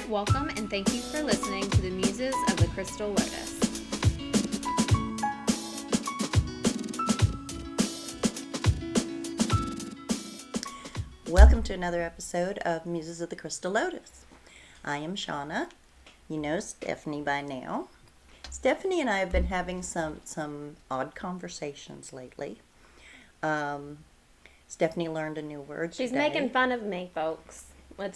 Welcome and thank you for listening to the Muses of the Crystal Lotus. Welcome to another episode of Muses of the Crystal Lotus. I am Shauna. You know Stephanie by now. Stephanie and I have been having some odd conversations lately. Stephanie learned a new word She's today. making fun of me, folks. I'm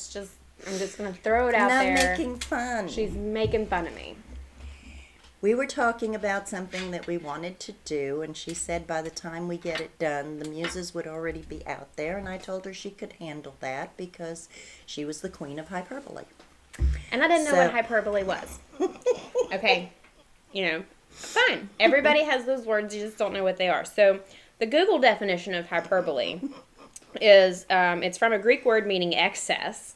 just going to throw it out there. Not making fun. She's making fun of me. We were talking about something that we wanted to do, and she said by the time we get it done, the muses would already be out there, and I told her she could handle that because she was the queen of hyperbole. And I didn't know what hyperbole was. Okay. Fine. Everybody has those words, you just don't know what they are. So, the Google definition of hyperbole is, it's from a Greek word meaning excess,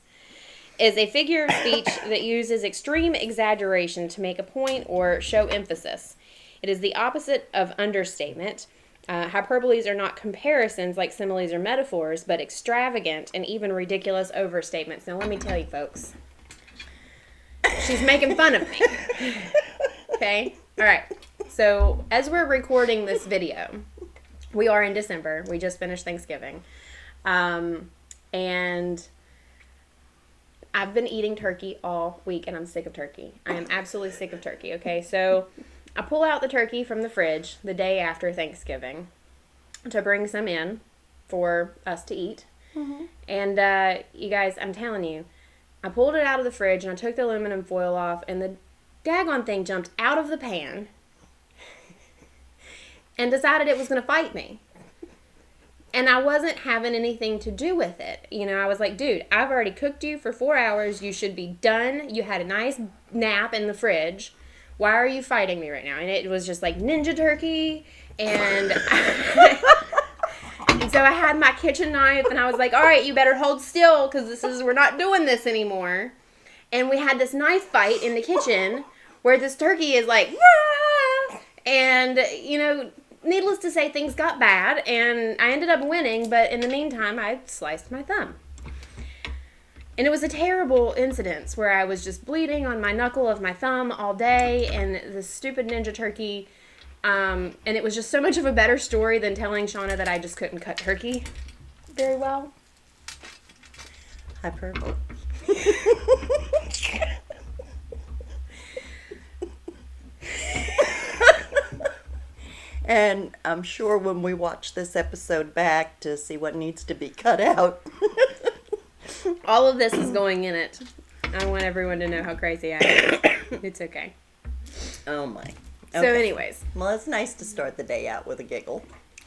is a figure of speech that uses extreme exaggeration to make a point or show emphasis. It is the opposite of understatement. Hyperboles are not comparisons like similes or metaphors, but extravagant and even ridiculous overstatements. Now, let me tell you, folks, she's making fun of me. Okay? All right. So, as we're recording this video, we are in December. We just finished Thanksgiving. And I've been eating turkey all week, and I'm sick of turkey. I am absolutely sick of turkey, okay? So I pull out the turkey from the fridge the day after Thanksgiving to bring some in for us to eat. Mm-hmm. And you guys, I'm telling you, I pulled it out of the fridge, and I took the aluminum foil off, and the daggone thing jumped out of the pan and decided it was going to fight me. And I wasn't having anything to do with it. I was like, dude, I've already cooked you for 4 hours. You should be done. You had a nice nap in the fridge. Why are you fighting me right now? And it was just like ninja turkey. And, and so I had my kitchen knife, and I was like, all right, you better hold still because we're not doing this anymore. And we had this knife fight in the kitchen where this turkey is like, ah! And, needless to say, things got bad, and I ended up winning, but in the meantime, I sliced my thumb. And it was a terrible incident where I was just bleeding on my knuckle of my thumb all day, and this stupid ninja turkey, and it was just so much of a better story than telling Shauna that I just couldn't cut turkey very well. Hyperbole. And I'm sure when we watch this episode back to see what needs to be cut out. All of this is going in it. I want everyone to know how crazy I am. It's okay. Oh my. Okay. So anyways. Well, it's nice to start the day out with a giggle.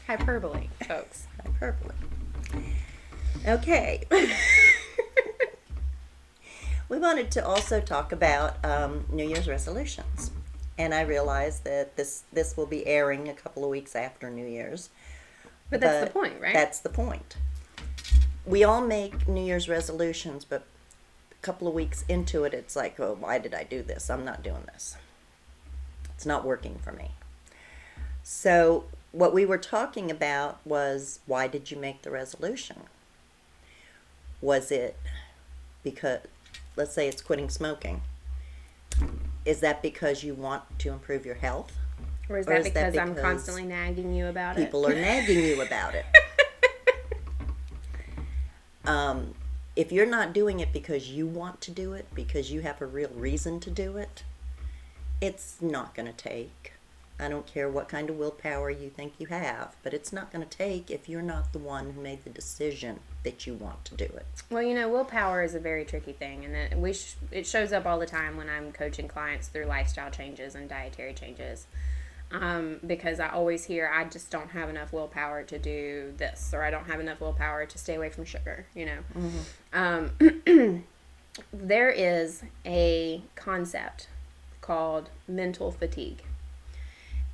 Hyperbole, folks. Hyperbole. Okay. We wanted to also talk about New Year's resolutions. And I realize that this will be airing a couple of weeks after New Year's. But that's the point, right? That's the point. We all make New Year's resolutions, but a couple of weeks into it, it's like, oh, why did I do this? I'm not doing this. It's not working for me. So what we were talking about was, why did you make the resolution? Was it because, let's say it's quitting smoking. Is that because you want to improve your health? Or is that because I'm constantly nagging you about it? People are nagging you about it. If you're not doing it because you want to do it, because you have a real reason to do it, it's not going to take. I don't care what kind of willpower you think you have, but it's not going to take if you're not the one who made the decision that you want to do it. Well, willpower is a very tricky thing, and it shows up all the time when I'm coaching clients through lifestyle changes and dietary changes. Because I always hear, I just don't have enough willpower to do this, or I don't have enough willpower to stay away from sugar, Mm-hmm. There is a concept called mental fatigue.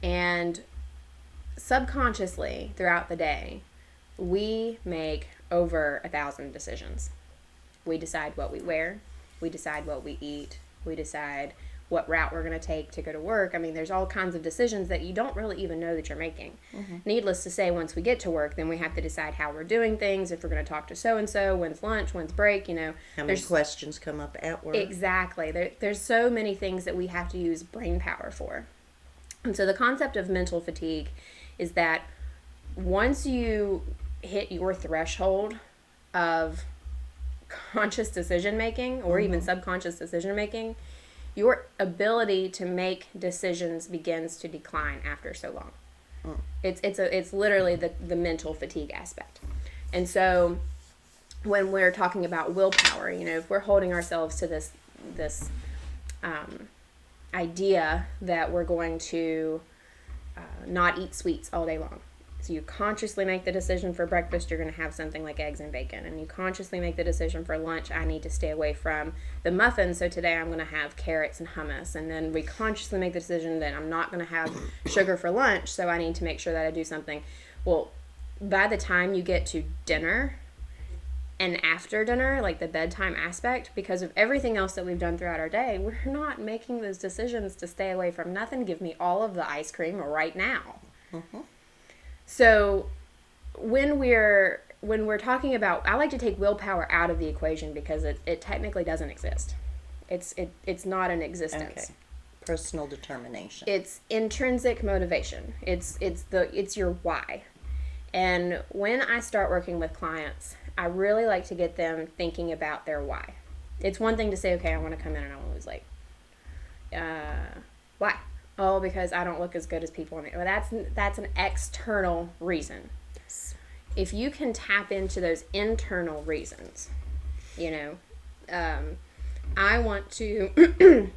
And subconsciously, throughout the day, we make over 1,000 decisions. We decide what we wear. We decide what we eat. We decide what route we're going to take to go to work. I mean, there's all kinds of decisions that you don't really even know that you're making. Needless to say, once we get to work, then we have to decide how we're doing things, if we're going to talk to so-and-so, when's lunch, when's break, you know. How many questions come up at work? Exactly. There's so many things that we have to use brain power for. And so the concept of mental fatigue is that once you hit your threshold of conscious decision making or even subconscious decision making, your ability to make decisions begins to decline after so long. It's literally the mental fatigue aspect. And so when we're talking about willpower, you know, if we're holding ourselves to this idea that we're going to not eat sweets all day long. So you consciously make the decision for breakfast, you're going to have something like eggs and bacon. And you consciously make the decision for lunch, I need to stay away from the muffins, so today I'm going to have carrots and hummus. And then we consciously make the decision that I'm not going to have sugar for lunch, so I need to make sure that I do something. Well, by the time you get to dinner and after dinner, like the bedtime aspect, because of everything else that we've done throughout our day, we're not making those decisions to stay away from nothing. Give me all of the ice cream right now. So when we're talking about, I like to take willpower out of the equation because it technically doesn't exist. It's not an existence. Okay. Personal determination. It's intrinsic motivation. It's your why. And when I start working with clients, I really like to get them thinking about their why. It's one thing to say, okay, I want to come in and I want to lose weight. Why? Oh, because I don't look as good as people in the... Well, that's an external reason. Yes. If you can tap into those internal reasons, you know, I want to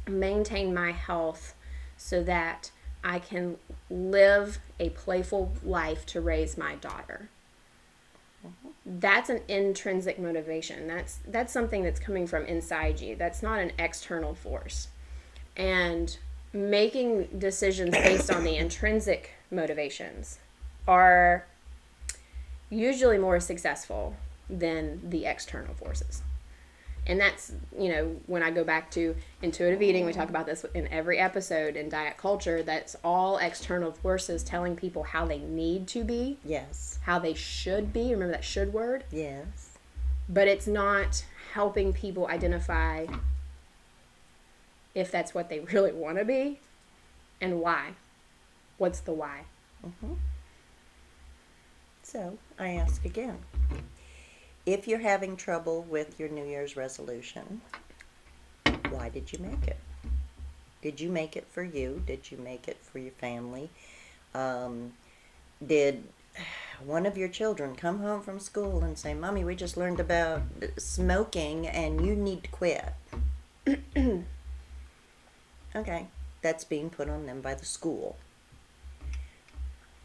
maintain my health so that I can live a playful life to raise my daughter. That's an intrinsic motivation. That's something that's coming from inside you. That's not an external force. And making decisions based on the intrinsic motivations are usually more successful than the external forces. And that's, you know, when I go back to intuitive eating, we talk about this in every episode in diet culture, that's all external forces telling people how they need to be. Yes. How they should be. Remember that should word? Yes. But it's not helping people identify if that's what they really want to be and why. What's the why? So I ask again. If you're having trouble with your New Year's resolution, why did you make it? Did you make it for you? Did you make it for your family? Did one of your children come home from school and say, Mommy, we just learned about smoking and you need to quit? Okay, that's being put on them by the school.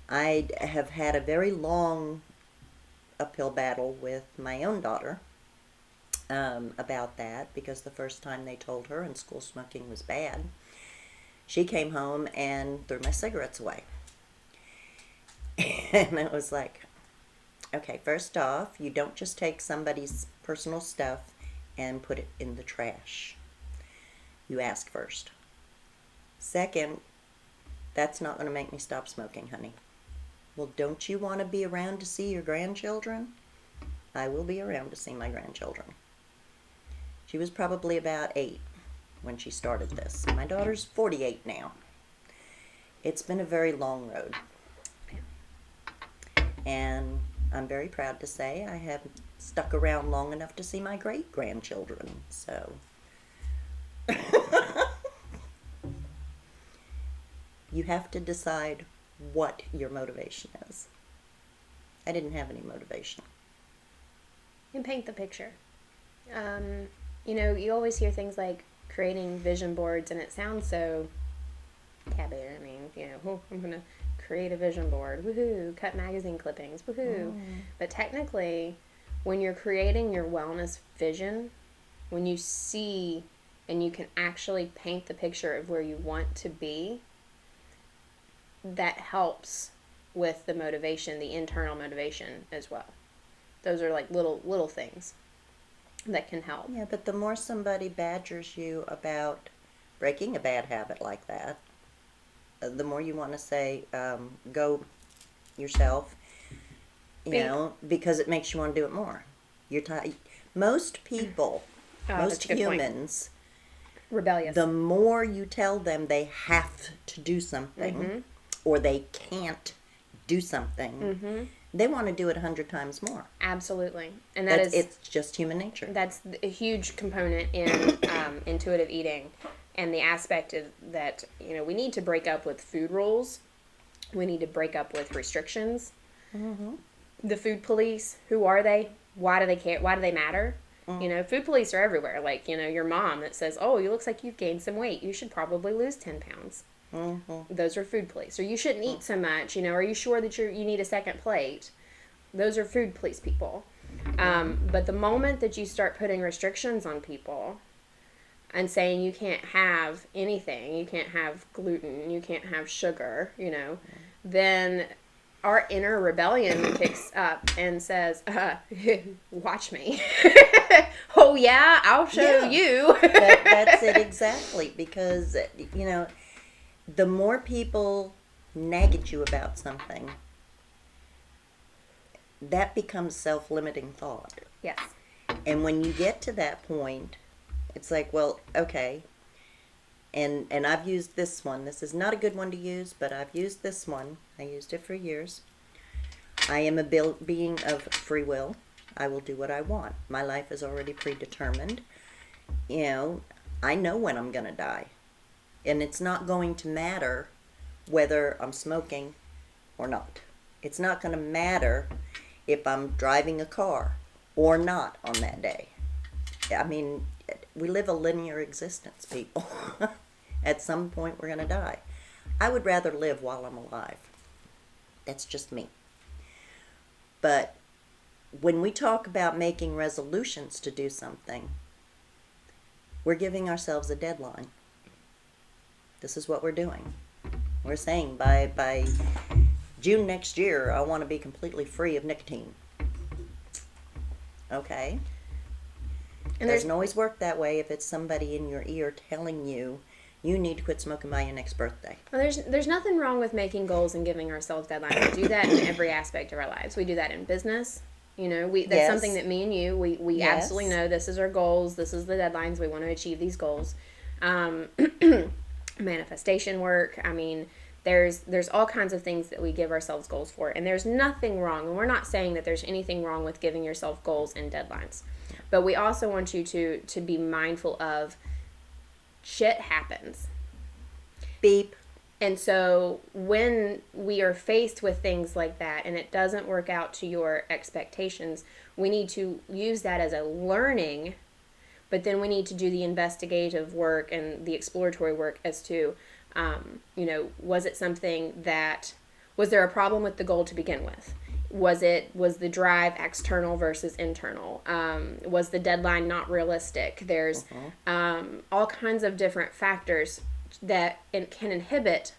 I have had a very long uphill battle with my own daughter about that, because the first time they told her and school smoking was bad, she came home and threw my cigarettes away. And I was like, okay, first off, you don't just take somebody's personal stuff and put it in the trash. You ask first. Second, that's not going to make me stop smoking, honey. Well, don't you want to be around to see your grandchildren? I will be around to see my grandchildren. She was probably about 8 when she started this. My daughter's 48 now. It's been a very long road. And I'm very proud to say I have stuck around long enough to see my great-grandchildren. So... You have to decide what your motivation is. I didn't have any motivation. And paint the picture. You know, you always hear things like creating vision boards, and it sounds so taboo. I mean, you know, oh, I'm going to create a vision board. Woohoo. Cut magazine clippings. Woohoo. But technically, when you're creating your wellness vision, when you see and you can actually paint the picture of where you want to be, that helps with the motivation, the internal motivation as well. Those are like little things that can help. Yeah, but the more somebody badgers you about breaking a bad habit like that, the more you want to say, go yourself, because it makes you want to do it more. You're tired. Most people, most humans, rebellious. the more you tell them they have to do something or they can't do something, they want to do it 100 times more. Absolutely. And it's just human nature. That's a huge component in intuitive eating, and the aspect of that, we need to break up with food rules. We need to break up with restrictions. The food police, who are they? Why do they care? Why do they matter? Food police are everywhere. Like, your mom that says, oh, you looks like you've gained some weight. You should probably lose 10 pounds. Those are food police. Or you shouldn't eat so much. Are you sure that you need a second plate? Those are food police people. But the moment that you start putting restrictions on people and saying you can't have anything, you can't have gluten, you can't have sugar, then our inner rebellion kicks up and says, watch me. Oh yeah, I'll show you. That's it exactly, because, the more people nag at you about something, that becomes self-limiting thought. Yes. And when you get to that point, it's like, well, okay, and I've used this one. This is not a good one to use, but I've used this one. I used it for years. I am a being of free will. I will do what I want. My life is already predetermined. I know when I'm going to die. And it's not going to matter whether I'm smoking or not. It's not going to matter if I'm driving a car or not on that day. I mean, we live a linear existence, people. At some point, we're going to die. I would rather live while I'm alive. That's just me. But when we talk about making resolutions to do something, we're giving ourselves a deadline. This is what we're doing. We're saying by June next year, I want to be completely free of nicotine. Okay. And it doesn't always work that way if it's somebody in your ear telling you need to quit smoking by your next birthday. Well, there's nothing wrong with making goals and giving ourselves deadlines. We do that in every aspect of our lives. We do that in business. That's something that me and you, we absolutely know this is our goals. This is the deadlines. We want to achieve these goals. Manifestation work. I mean, there's all kinds of things that we give ourselves goals for, and there's nothing wrong. And we're not saying that there's anything wrong with giving yourself goals and deadlines, but we also want you to be mindful of shit happens. Beep. And so when we are faced with things like that and it doesn't work out to your expectations, we need to use that as a learning, but then we need to do the investigative work and the exploratory work as to, was it something was there a problem with the goal to begin with? Was the drive external versus internal? Was the deadline not realistic? There's all kinds of different factors that can inhibit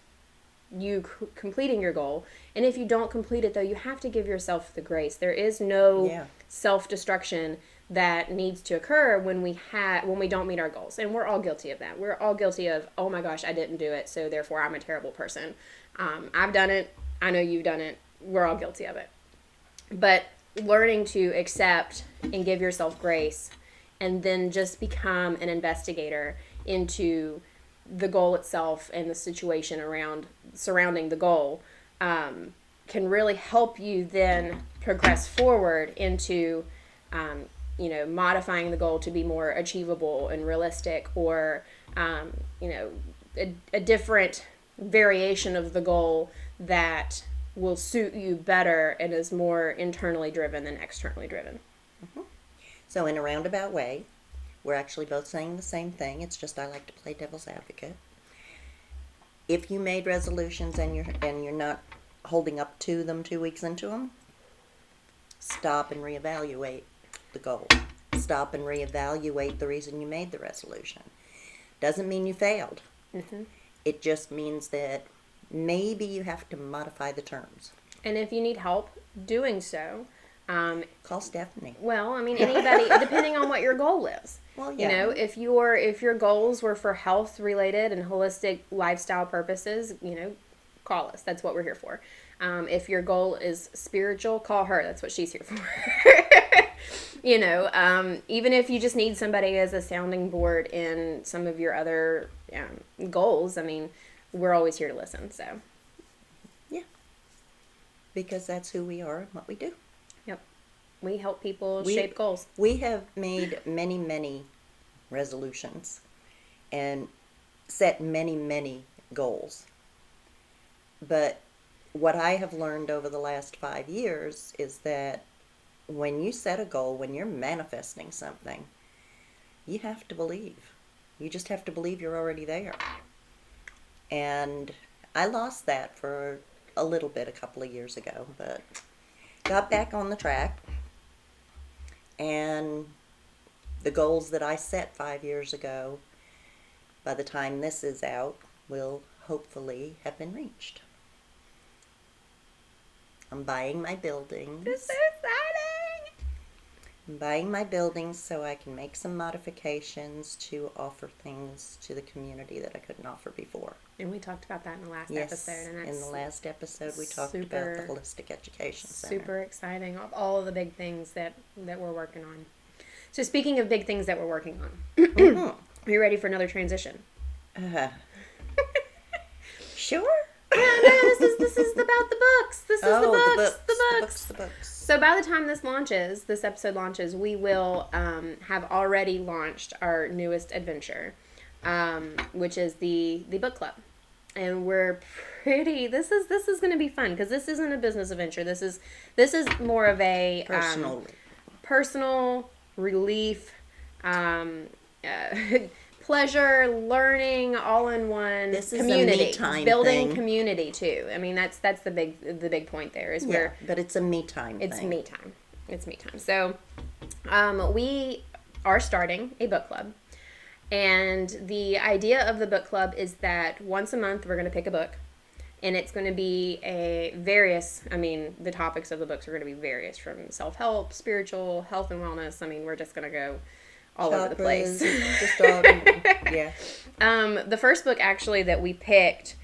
you completing your goal. And if you don't complete it, though, you have to give yourself the grace. There is no self-destruction that needs to occur when we don't meet our goals. And we're all guilty of that. We're all guilty of, oh my gosh, I didn't do it, so therefore I'm a terrible person. I've done it. I know you've done it. We're all guilty of it. But learning to accept and give yourself grace and then just become an investigator into the goal itself and the situation surrounding the goal can really help you then progress forward into modifying the goal to be more achievable and realistic, or a different variation of the goal that will suit you better and is more internally driven than externally driven. So in a roundabout way, we're actually both saying the same thing. It's just I like to play devil's advocate. If you made resolutions and you're not holding up to them 2 weeks into them, stop and reevaluate the goal. Stop and reevaluate the reason you made the resolution. Doesn't mean you failed. It just means that maybe you have to modify the terms. And if you need help doing so, Call Stephanie. Well, I mean, anybody, depending on what your goal is. Well, yeah. You know, if your goals were for health related and holistic lifestyle purposes, you know, call us. That's what we're here for. If your goal is spiritual, call her. That's what she's here for. You know, even if you just need somebody as a sounding board in some of your other goals, I mean, we're always here to listen. So, yeah, because that's who we are and what we do. yep, we help people shape goals. We have made many, many resolutions and set many, many goals. But what I have learned over the last 5 years is that when you set a goal, when you're manifesting something, you have to believe. You just have to believe you're already there. And I lost that for a little bit a couple of years ago, but got back on the track. And the goals that I set 5 years ago, by the time this is out, will hopefully have been reached. I'm buying my buildings. This is so exciting! I'm buying my buildings so I can make some modifications to offer things to the community that I couldn't offer before. And we talked about that in the last Yes, episode. And that's in the last episode we talked about the Holistic Education Center. super exciting. All of the big things that we're working on. So speaking of big things that we're working on, are you ready for another transition? Sure. Yeah, no, this is about the books. This is the books. So by the time this episode launches, we will have already launched our newest adventure, which is the book club, and we're pretty. This is going to be fun because this isn't a business adventure. This is more of a personal relief. Pleasure, learning, all in one. This is community, a me time building thing. Community too. I mean, that's the big point there is where but it's a me time. it's thing. me time. It's me time. So, we are starting a book club, and the idea of the book club is that once a month we're going to pick a book, and it's going to be the topics of the books are going to be various from self-help, spiritual, health and wellness. I mean, we're just going to go all over the place. Just all, yeah. The first book actually that we picked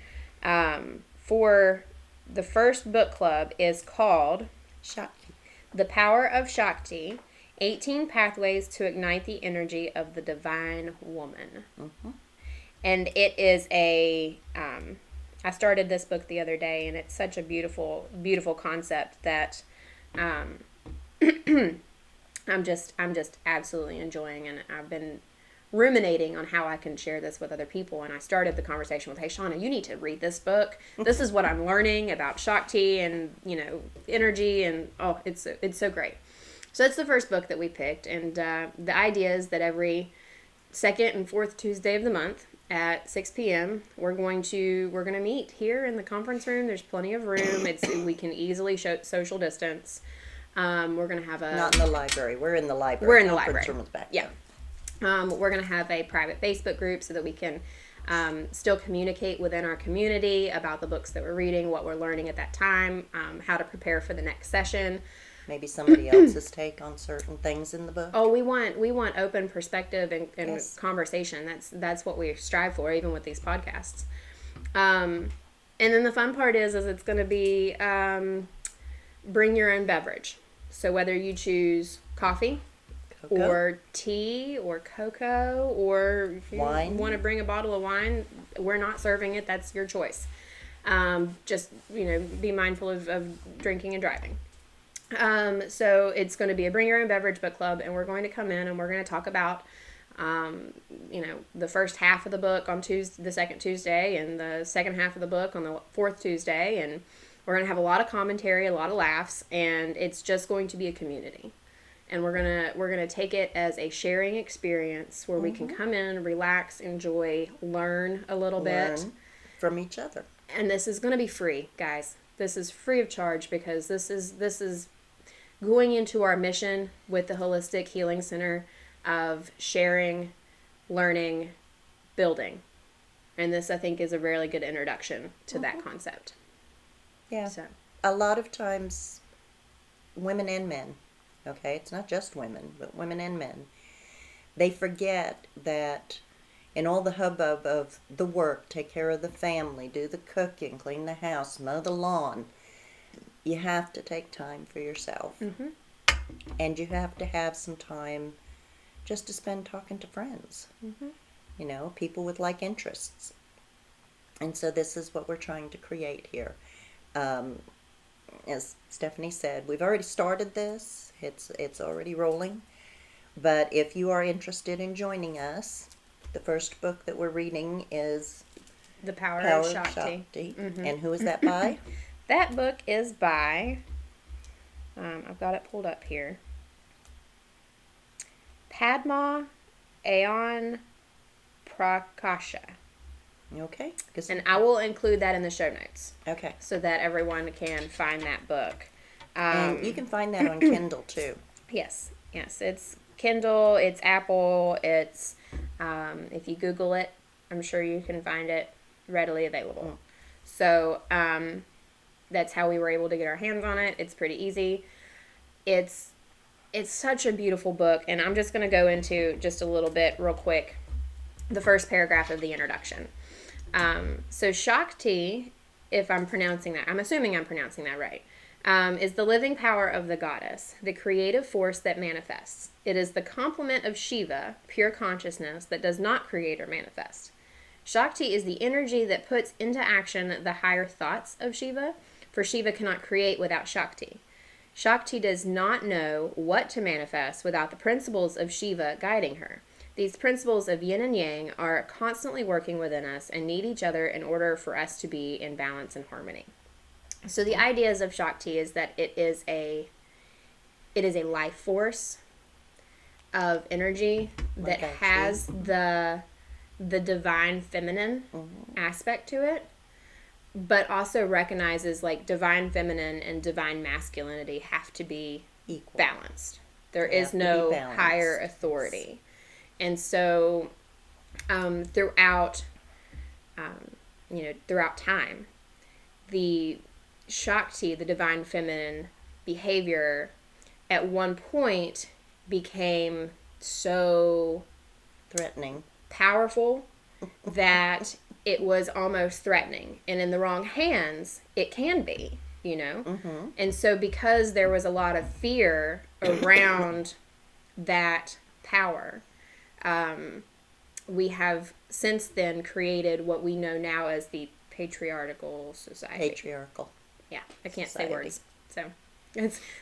for the first book club is called Shakti. The Power of Shakti, 18 Pathways to Ignite the Energy of the Divine Woman. Mm-hmm. And it is I started this book the other day, and it's such a beautiful, beautiful concept that I'm just absolutely enjoying, and I've been ruminating on how I can share this with other people. And I started the conversation with, "Hey, Shauna, you need to read this book. This is what I'm learning about Shakti and energy, and it's so great." So that's the first book that we picked, and the idea is that every second and fourth Tuesday of the month at 6 p.m. we're going to meet here in the conference room. There's plenty of room. We can easily social distance. We're going to have Not in the library. We're in the library. We're in the library. Room is back yeah. We're going to have a private Facebook group so that we can still communicate within our community about the books that we're reading, what we're learning at that time, how to prepare for the next session. Maybe somebody else's take on certain things in the book. Oh, we want open perspective and Yes. conversation. That's what we strive for, even with these podcasts. And then the fun part is it's going to be bring your own beverage. So whether you choose coffee, or tea, or cocoa, or if you wine. want to bring a bottle of wine, we're not serving it. That's your choice. Just be mindful of drinking and driving. So it's going to be a bring your own beverage book club, and we're going to come in and we're going to talk about the first half of the book on the second Tuesday, and the second half of the book on the fourth Tuesday, and we're going to have a lot of commentary, a lot of laughs, and it's just going to be a community. And we're gonna take it as a sharing experience where we can come in, relax, enjoy, learn a little bit from each other. And this is gonna be free, guys. This is free of charge because this is going into our mission with the Holistic Healing Center of sharing, learning, building. And this, I think, is a really good introduction to that concept. Yeah. So. A lot of times, women and men okay? It's not just women, but women and men. They forget that in all the hubbub of the work, take care of the family, do the cooking, clean the house, mow the lawn, you have to take time for yourself. Mm-hmm. And you have to have some time just to spend talking to friends. Mm-hmm. You know, people with like interests. And so this is what we're trying to create here. As Stephanie said, we've already started this. It's already rolling. But if you are interested in joining us, the first book that we're reading is The Power Power of of Shakti. Shakti. Mm-hmm. And who is that by? That book is by, I've got it pulled up here, Padma Ayon Prakasha. Okay. And I will include that in the show notes Okay. so that everyone can find that book. And you can find that on Kindle too. Yes. It's Kindle, it's Apple, it's, if you Google it, I'm sure you can find it readily available. So, that's how we were able to get our hands on it. It's pretty easy. It's such a beautiful book, and I'm just going to go into just a little bit real quick the first paragraph of the introduction. So Shakti, if I'm pronouncing that, I'm assuming I'm pronouncing that right, is the living power of the goddess, the creative force that manifests. It is the complement of Shiva, pure consciousness, that does not create or manifest. Shakti is the energy that puts into action the higher thoughts of Shiva, for Shiva cannot create without Shakti. Shakti does not know what to manifest without the principles of Shiva guiding her. These principles of yin and yang are constantly working within us and need each other in order for us to be in balance and harmony. So the ideas of Shakti is that it is a life force of energy that has the divine feminine aspect to it, but also recognizes like divine feminine and divine masculinity have to be Equal. Balanced. There is no higher authority. And so throughout time, the Shakti, the divine feminine behavior, at one point became so threatening, powerful that it was almost threatening. And in the wrong hands, it can be, Mm-hmm. And so because there was a lot of fear around that power, we have since then created what we know now as the patriarchal society. Patriarchal. Yeah, I can't society. say words. So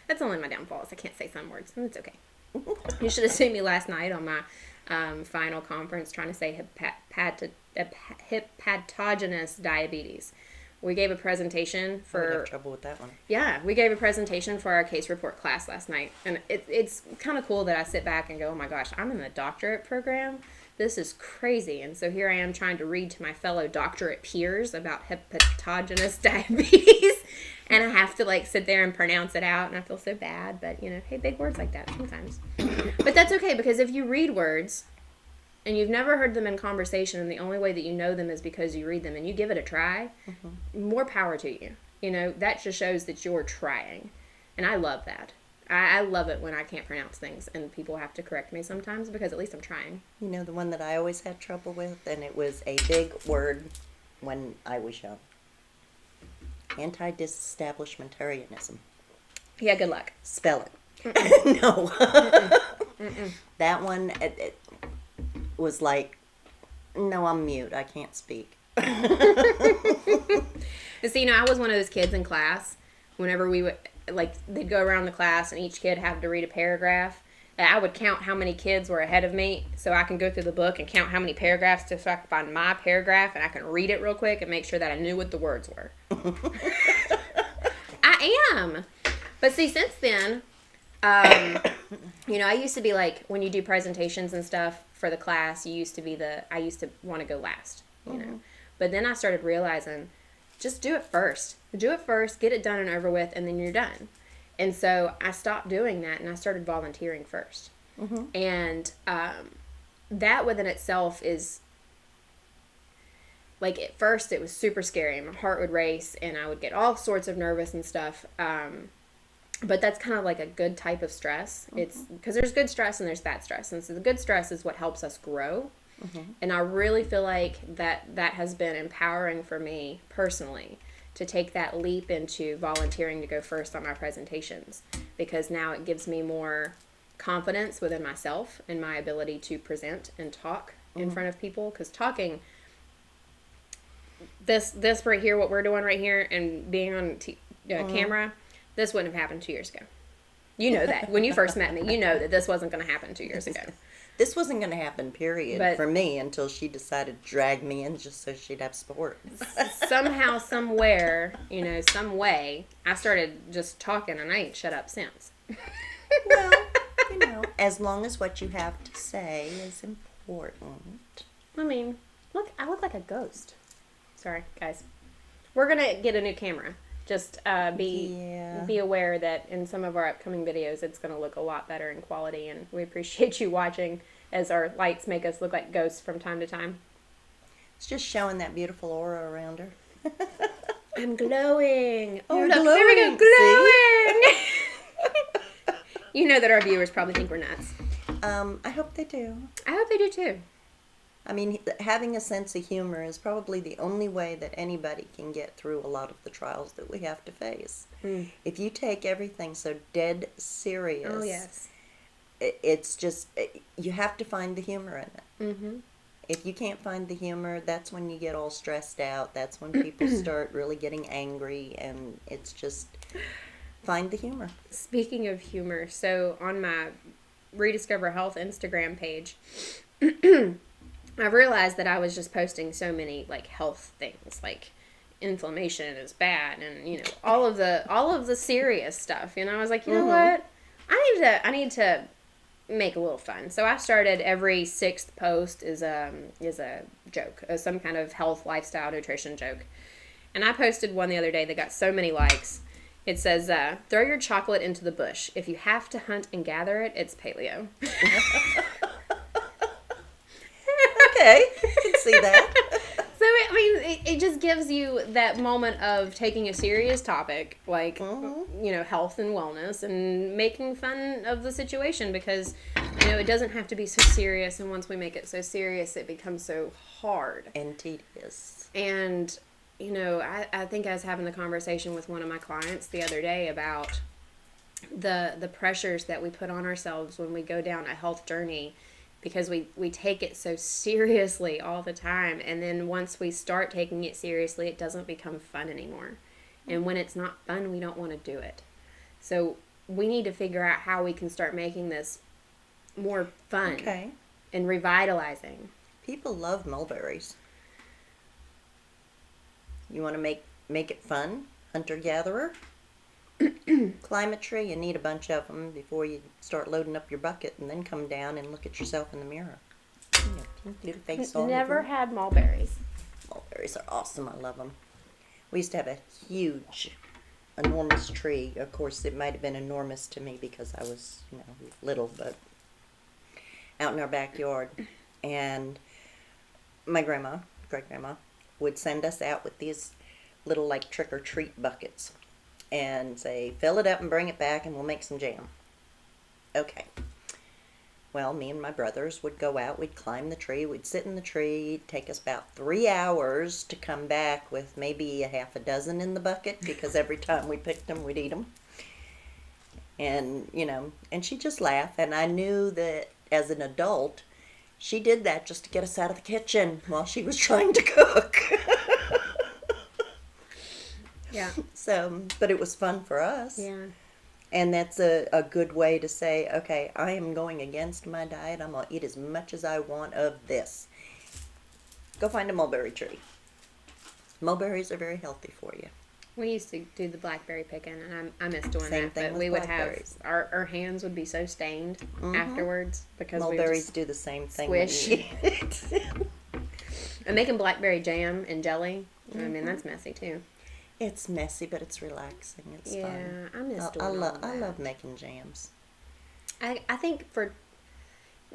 that's only my downfall is I can't say some words. It's okay. You should have seen me last night on my final conference trying to say hepatogenous diabetes. We gave a presentation for... I have trouble with that one. Yeah, we gave a presentation for our case report class last night. And it's kind of cool that I sit back and go, oh my gosh, I'm in the doctorate program. This is crazy. And so here I am trying to read to my fellow doctorate peers about hepatogenous diabetes. And I have to sit there and pronounce it out. And I feel so bad. But, hey, big words like that sometimes. But that's okay, because if you read words and you've never heard them in conversation, and the only way that you know them is because you read them and you give it a try, more power to you. That just shows that you're trying. And I love that. I love it when I can't pronounce things and people have to correct me sometimes, because at least I'm trying. The one that I always had trouble with, and it was a big word when I was young. Anti-disestablishmentarianism. Yeah, good luck. Spell it. No. That one, it was like, no, I'm mute. I can't speak. But see, I was one of those kids in class, whenever we would, they'd go around the class and each kid had to read a paragraph. I would count how many kids were ahead of me so I can go through the book and count how many paragraphs so I can find my paragraph and I can read it real quick and make sure that I knew what the words were. I am. But see, since then, I used to be when you do presentations and stuff for the class, I used to want to go last, But then I started realizing, just do it first. Do it first, get it done and over with, and then you're done. And so I stopped doing that, and I started volunteering first. Mm-hmm. And that within itself is, at first it was super scary. My heart would race, and I would get all sorts of nervous and stuff. And But that's kind of like a good type of stress. It's because there's good stress and there's bad stress. And so the good stress is what helps us grow. And I really feel like that has been empowering for me personally to take that leap into volunteering to go first on my presentations, because now it gives me more confidence within myself and my ability to present and talk in front of people. Because talking, this right here, what we're doing right here, and being on camera, this wouldn't have happened 2 years ago. You know that. When you first met me, you know that this wasn't going to happen 2 years ago. This wasn't going to happen, period, But- for me until she decided to drag me in just so she'd have support. Somehow, somewhere, some way, I started just talking, and I ain't shut up since. Well, as long as what you have to say is important. I mean, look, I look like a ghost. Sorry, guys. We're going to get a new camera. Just be aware that in some of our upcoming videos, it's going to look a lot better in quality, and we appreciate you watching as our lights make us look like ghosts from time to time. It's just showing that beautiful aura around her. I'm glowing. Oh, You're look, glowing. there we go, glowing. You know that our viewers probably think we're nuts. I hope they do. I hope they do too. I mean, having a sense of humor is probably the only way that anybody can get through a lot of the trials that we have to face. If you take everything so dead serious, Oh, yes. It's just, you have to find the humor in it. Mm-hmm. If you can't find the humor, that's when you get all stressed out. That's when people start really getting angry, and it's just, find the humor. Speaking of humor, so on my Rediscover Health Instagram page, I realized that I was just posting so many like health things, like inflammation is bad, and all of the serious stuff. I was like, you know what, I need to make a little fun. So I started every sixth post is a joke, some kind of health, lifestyle, nutrition joke, and I posted one the other day that got so many likes. It says, "Throw your chocolate into the bush. If you have to hunt and gather it, it's paleo." Okay, I can see that. So, I mean, it just gives you that moment of taking a serious topic, like, health and wellness, and making fun of the situation, because, it doesn't have to be so serious, and once we make it so serious, it becomes so hard. And tedious. And, I think I was having the conversation with one of my clients the other day about the pressures that we put on ourselves when we go down a health journey, because we take it so seriously all the time, and then once we start taking it seriously, it doesn't become fun anymore. And when it's not fun, we don't want to do it. So we need to figure out how we can start making this more fun and revitalizing. People love mulberries. You want to make it fun? Hunter-gatherer? Climb a tree and eat a bunch of them before you start loading up your bucket, and then come down and look at yourself in the mirror. Little face all Never over. had mulberries. Mulberries are awesome. I love them. We used to have a huge, enormous tree. Of course, it might have been enormous to me because I was, little, but out in our backyard. And my great-grandma, would send us out with these little, like, trick-or-treat buckets and say, fill it up and bring it back and we'll make some jam. Okay. Well, me and my brothers would go out, we'd climb the tree, we'd sit in the tree. It'd take us about 3 hours to come back with maybe a half a dozen in the bucket, because every time we picked them, we'd eat them. And, and she'd just laugh. And I knew that as an adult, she did that just to get us out of the kitchen while she was trying to cook. Yeah. So, but it was fun for us. Yeah. And that's a good way to say, okay, I am going against my diet. I'm going to eat as much as I want of this. Go find a mulberry tree. Mulberries are very healthy for you. We used to do the blackberry picking, and I miss doing Same that. thing But with we would blackberries. have our hands would be so stained afterwards because Mulberries we just do the same thing. squish. And making blackberry jam and jelly, I mean, that's messy too. It's messy, but it's relaxing. It's Yeah, fun. I miss doing all that. I love making jams. I think for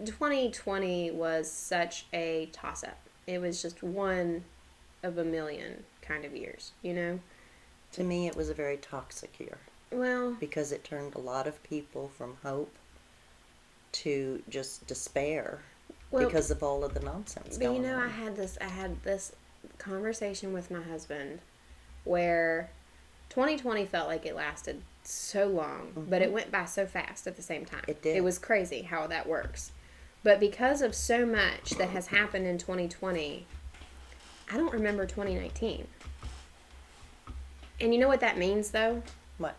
2020 was such a toss-up. It was just one of a million kind of years, To me, it was a very toxic year. Well, because it turned a lot of people from hope to just despair because of all of the nonsense but going on. I had this conversation with my husband where 2020 felt like it lasted so long, but it went by so fast at the same time. It did. It was crazy how that works. But because of so much that has happened in 2020, I don't remember 2019. And you know what that means, though? What?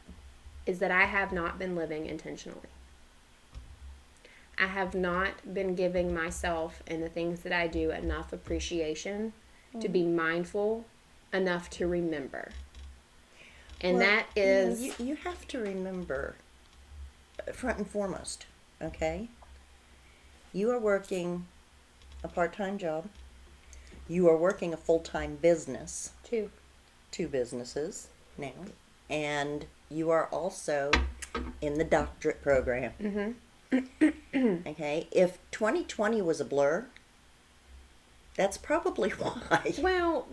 Is that I have not been living intentionally. I have not been giving myself and the things that I do enough appreciation to be mindful enough to remember. And Well, that is... You have to remember, front and foremost, okay? You are working a part-time job. You are working a full-time business. Two businesses now. And you are also in the doctorate program. Okay? If 2020 was a blur, that's probably why. Well,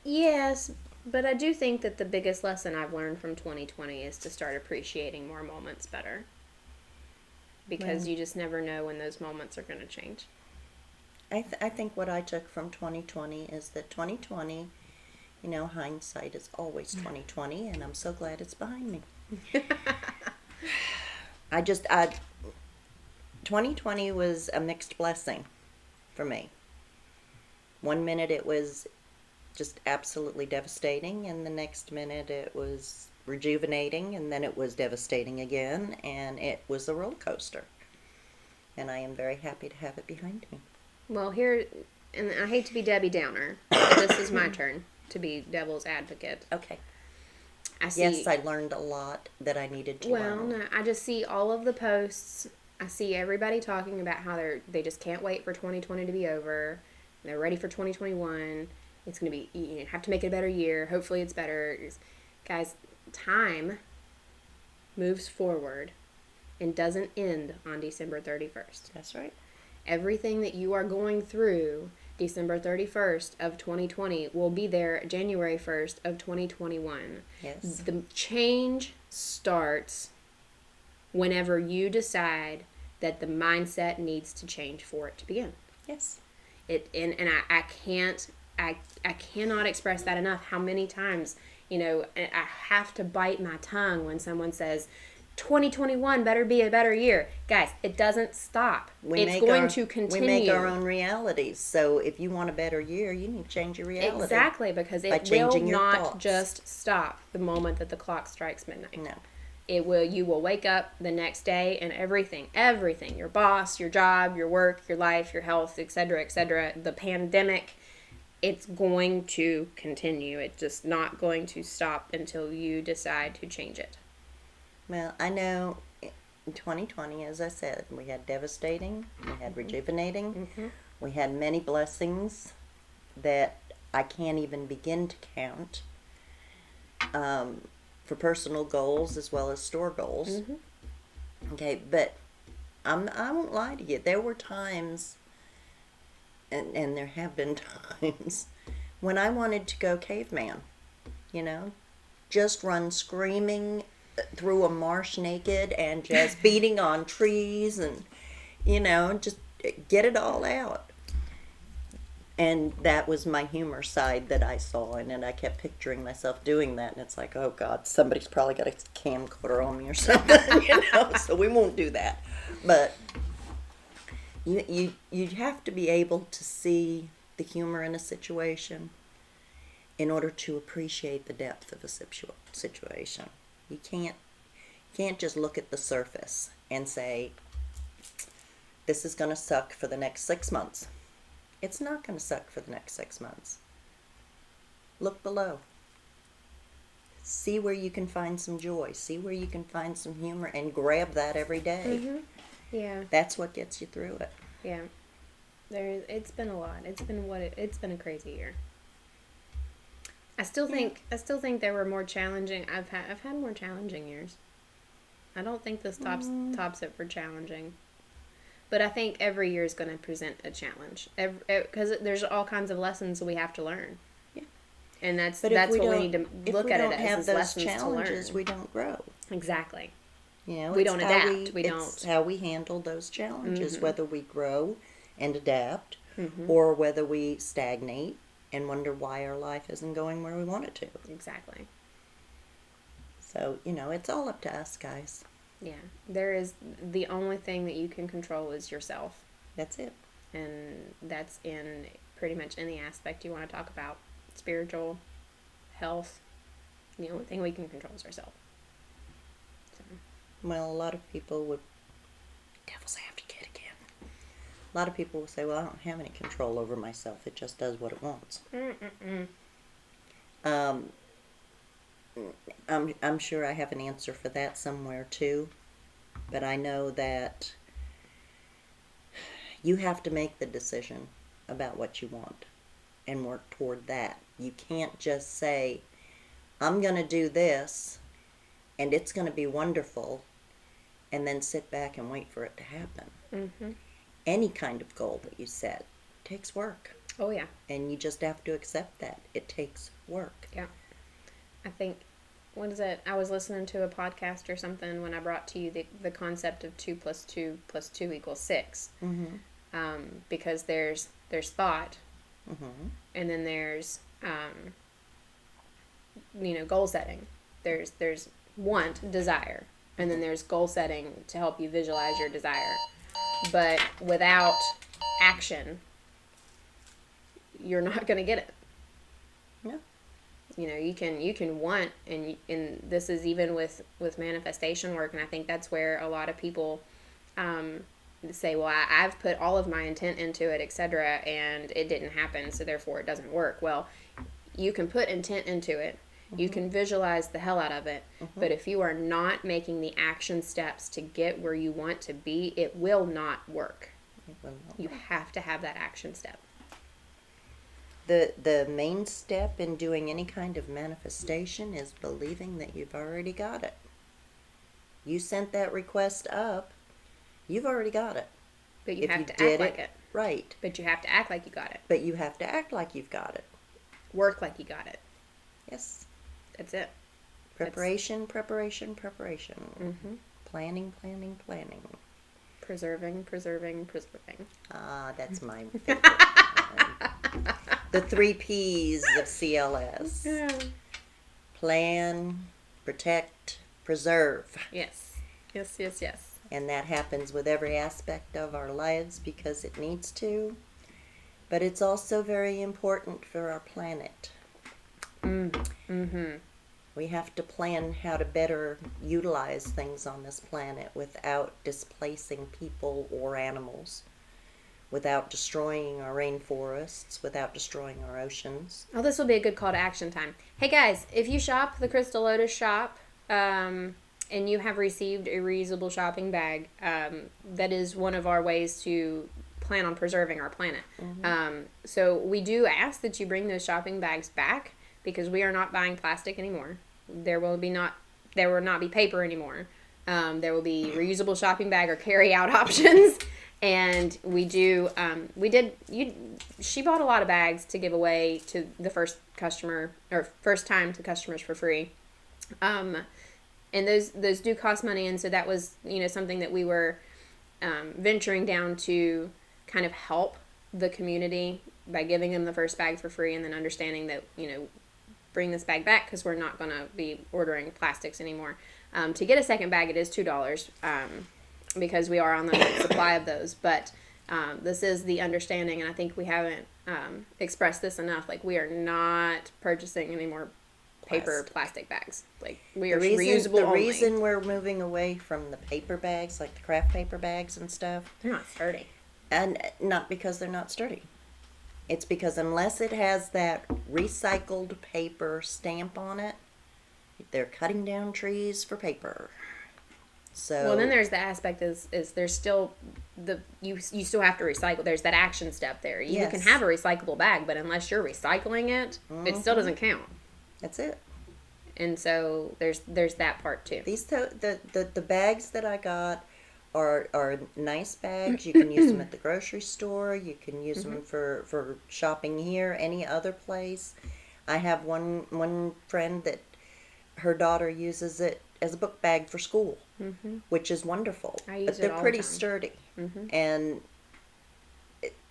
yes, but I do think that the biggest lesson I've learned from 2020 is to start appreciating more moments better. Because you just never know when those moments are going to change. I think what I took from 2020 is that 2020, hindsight is always 2020, and I'm so glad it's behind me. 2020 was a mixed blessing for me. One minute it was just absolutely devastating, and the next minute it was rejuvenating, and then it was devastating again, and it was a roller coaster. And I am very happy to have it behind me. Well, here, and I hate to be Debbie Downer, but this is my turn to be devil's advocate. Okay. Yes, I learned a lot that I needed to learn. Well, no, I just see all of the posts. I see everybody talking about how they just can't wait for 2020 to be over. They're ready for 2021. It's going to be, you have to make it a better year. Hopefully it's better. Guys, time moves forward and doesn't end on December 31st. That's right. Everything that you are going through December 31st of 2020 will be there January 1st of 2021. Yes. The change starts whenever you decide that the mindset needs to change for it to begin. Yes. I cannot express that enough. How many times, I have to bite my tongue when someone says 2021 better be a better year. Guys, it doesn't stop. It's going to continue. We make our own realities. So if you want a better year, you need to change your reality. Exactly, because it will not just stop the moment that the clock strikes midnight. No. You will wake up the next day and everything, your boss, your job, your work, your life, your health, etc., the pandemic, it's going to continue. It's just not going to stop until you decide to change it. Well, I know in 2020, as I said, we had devastating, we had rejuvenating, we had many blessings that I can't even begin to count for personal goals as well as store goals. Okay, but I won't lie to you. There were times, and there have been times, when I wanted to go caveman, just run screaming through a marsh naked and just beating on trees and, just get it all out. And that was my humor side that I saw, and I kept picturing myself doing that, and it's like, oh God, somebody's probably got a camcorder on me or something, so we won't do that. But you have to be able to see the humor in a situation in order to appreciate the depth of a situation. You can't just look at the surface and say, this is going to suck for the next 6 months. It's not going to suck for the next 6 months. Look below. See where you can find some joy. See where you can find some humor, and grab that every day. Yeah. That's what gets you through it. Yeah. It's been a lot. It's been a crazy year. I still think there were more challenging. I've had more challenging years. I don't think this tops it for challenging. But I think every year is going to present a challenge. Because there's all kinds of lessons we have to learn. Yeah. And that's But if what we need to look at it as those lessons challenges, to learn. we don't grow. Exactly. You know, We it's don't how adapt. We it's don't. how we handle those challenges, whether we grow and adapt, Mm-hmm. or whether we stagnate and wonder why our life isn't going where we want it to. Exactly. So, you know, it's all up to us, guys. Yeah. There is the only thing that you can control is yourself. That's it. And that's in pretty much any aspect you want to talk about. Spiritual, health. The only thing we can control is ourselves. So. Well, a lot of people would, devil's advocate again. A lot of people will say, well, I don't have any control over myself. It just does what it wants. I'm sure I have an answer for that somewhere too. But I know that you have to make the decision about what you want and work toward that. You can't just say, I'm going to do this and it's going to be wonderful, and then sit back and wait for it to happen. Mm-hmm. Any kind of goal that you set takes work. Oh, yeah. And you just have to accept that. It takes work. Yeah. I think, what is it? I was listening to a podcast or something when I brought to you the concept of 2 + 2 + 2 = 6. Mm-hmm. Because there's thought, Mm-hmm. and then there's, goal setting. There's want, desire, and then there's goal setting to help you visualize your desire. But without action, you're not going to get it. No. You know, you can want, and this is even with manifestation work, and I think that's where a lot of people say, well, I've put all of my intent into it, etc., and it didn't happen, so therefore it doesn't work. Well, you can put intent into it. You can visualize the hell out of it, but if you are not making the action steps to get where you want to be, it will not work. It will not. You have to have that action step. The main step in doing any kind of manifestation is believing that you've already got it. You sent that request up, you've already got it. But you If have you to did act like it. Right. But you have to act like you got it. But you have to act like you've got it. Work like you got it. Yes. That's it. Preparation, preparation, preparation. Mm-hmm. Planning, planning, planning. Preserving, preserving, preserving. Ah, that's my favorite one. The 3 P's of CLS. Yeah. Plan, protect, preserve. Yes. Yes, yes, yes. And that happens with every aspect of our lives because it needs to. But it's also very important for our planet. Mm-hmm. We have to plan how to better utilize things on this planet without displacing people or animals, without destroying our rainforests, without destroying our oceans. Oh, this will be a good call to action time. Hey guys, if you shop the Crystal Lotus shop, and you have received a reusable shopping bag, that is one of our ways to plan on preserving our planet. So we do ask that you bring those shopping bags back, because we are not buying plastic anymore. There will not be paper anymore. There will be reusable shopping bag or carry out options. And she bought a lot of bags to give away to the first time to customers for free. And those do cost money. And so that was, something that we were, venturing down to kind of help the community by giving them the first bag for free, and then understanding that, bring this bag back because we're not going to be ordering plastics anymore. To get a second bag, it is $2, because we are on the supply of those. But this is the understanding, and I think we haven't expressed this enough. Like, we are not purchasing any more plastic bags. Like, we are reusable The only. reason we're moving away from the paper bags, like the craft paper bags and stuff, They're not sturdy. and not because they're not sturdy. It's because unless it has that recycled paper stamp on it, they're cutting down trees for paper. So Well, then there's the aspect is there's still you still have to recycle. There's that action step there. You Yes. can have a recyclable bag, but unless you're recycling it, it still doesn't count. that's it. And so there's that part too. These the bags that I got are nice bags. You can use them at the grocery store. You can use them for shopping here, any other place. I have one friend that her daughter uses it as a book bag for school, which is wonderful. I use but it they're all the pretty time. sturdy, and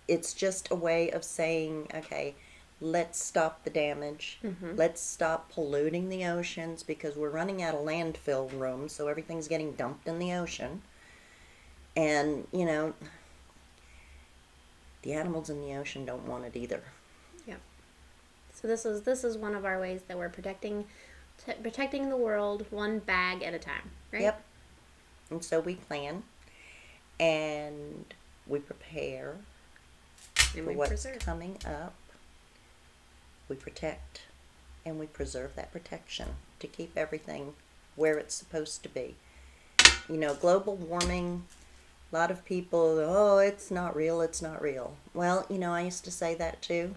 it's just a way of saying, okay, let's stop the damage. Let's stop polluting the oceans because we're running out of landfill room, so everything's getting dumped in the ocean. And, you know, the animals in the ocean don't want it either. Yeah. So this is one of our ways that we're protecting the world one bag at a time, right? Yep. And so we plan and we prepare And for we what's preserve. coming up. We protect and we preserve that protection to keep everything where it's supposed to be. You know, global warming, a lot of people, oh, it's not real, it's not real. Well, you know, I used to say that too.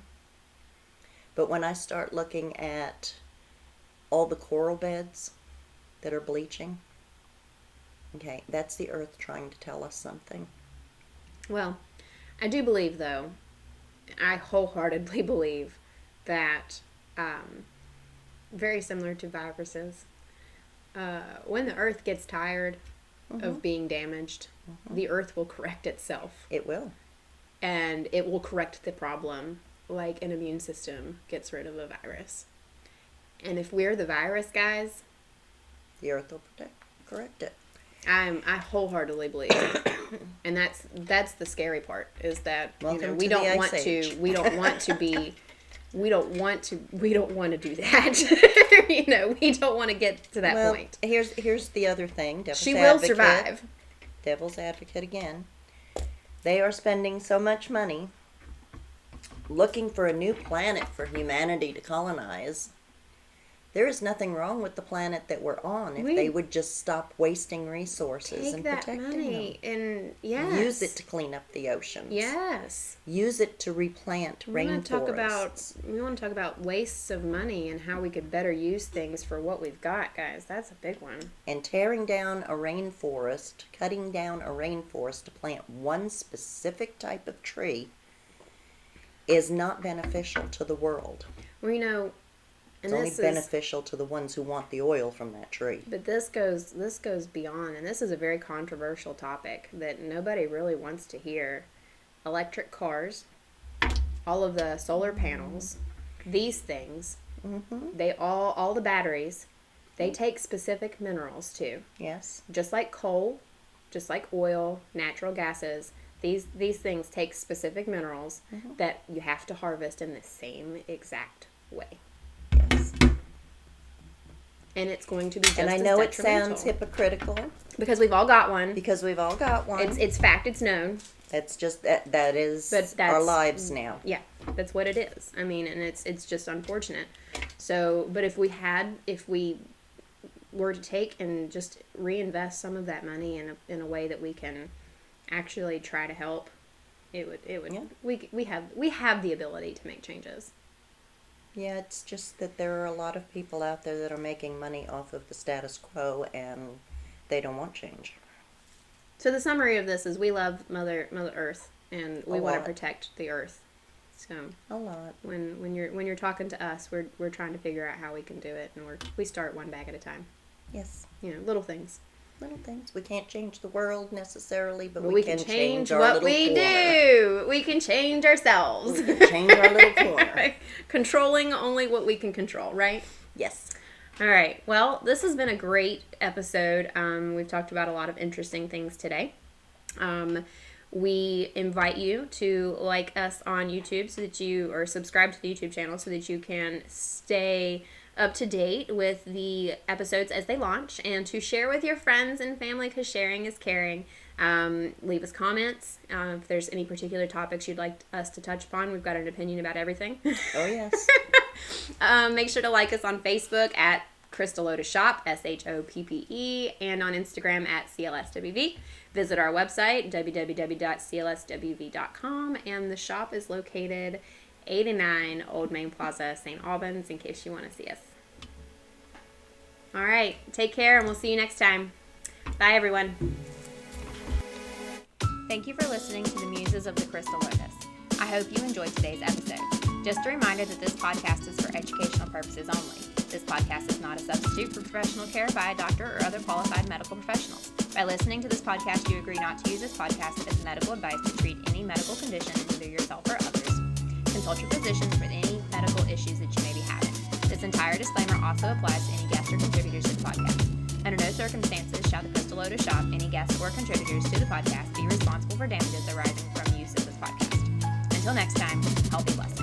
But when I start looking at all the coral beds that are bleaching, okay, that's the earth trying to tell us something. Well, I do believe, though, I wholeheartedly believe that, very similar to viruses, when the earth gets tired of being damaged, the earth will correct itself. It will. And it will correct the problem like an immune system gets rid of a virus. And if we're the virus, guys, The earth will correct it. I wholeheartly believe it. And that's the scary part, is that Welcome we to the don't Ice want Age. to we don't want to do that. We don't want to get to that Well, point. here's the other thing. She will survive. Devil's advocate again. They are spending so much money looking for a new planet for humanity to colonize. There is nothing wrong with the planet that we're on if they would just stop wasting resources Take and that protecting money them. and yes. Use it to clean up the oceans. Yes. Use it to replant We want rainforests. to talk about wastes of money and how we could better use things for what we've got, guys. That's a big one. And tearing down a rainforest, cutting down a rainforest to plant one specific type of tree is not beneficial to the world. Well, and It's only this is beneficial to the ones who want the oil from that tree. But this goes beyond, and this is a very controversial topic that nobody really wants to hear. Electric cars, all of the solar panels, these things, they all the batteries, they take specific minerals too. Yes. Just like coal, just like oil, natural gases, these things take specific minerals that you have to harvest in the same exact way. Yes. And it's going to be just And I as know it detrimental. sounds hypocritical Because we've all got one. because we've all got one. It's fact, it's known. That's just that is But that's our lives now. Yeah, that's what it is. I mean, and it's just unfortunate. So, but if we were to take and just reinvest some of that money in a way that we can actually try to help, it would Yeah. we have the ability to make changes. Yeah, it's just that there are a lot of people out there that are making money off of the status quo and they don't want change. So the summary of this is we love Mother Earth and we A want to lot. protect the Earth. So A lot. when you're talking to us, we're trying to figure out how we can do it, and we start one bag at a time. Yes. Little things. Little things. We can't change the world necessarily, but But we can change our what little we corner. do. We can change ourselves. We can change our little corner. Controlling only what we can control, right? Yes. All right. Well, this has been a great episode. We've talked about a lot of interesting things today. We invite you to like us on YouTube or subscribe to the YouTube channel so that you can stay up to date with the episodes as they launch, and to share with your friends and family, because sharing is caring. Leave us comments if there's any particular topics you'd like us to touch upon. We've got an opinion about everything. Oh, yes. Make sure to like us on Facebook at Crystal Lotus Shop, SHOPPE, and on Instagram at CLSWV. Visit our website, www.clswv.com, and the shop is located 89 Old Main Plaza, St. Albans, in case you want to see us. All right, take care, and we'll see you next time. Bye, everyone. Thank you for listening to the Muses of the Crystal Lotus. I hope you enjoyed today's episode. Just a reminder that this podcast is for educational purposes only. This podcast is not a substitute for professional care by a doctor or other qualified medical professionals. By listening to this podcast, you agree not to use this podcast as medical advice to treat any medical condition in either yourself or others. Consult your physician for any medical issues that you may be having. This entire disclaimer also applies to any guests or contributors to the podcast. Under no circumstances shall the Crystal Lotus shop, any guests or contributors to the podcast, be responsible for damages arising from use of this podcast. Until next time, healthy blessings.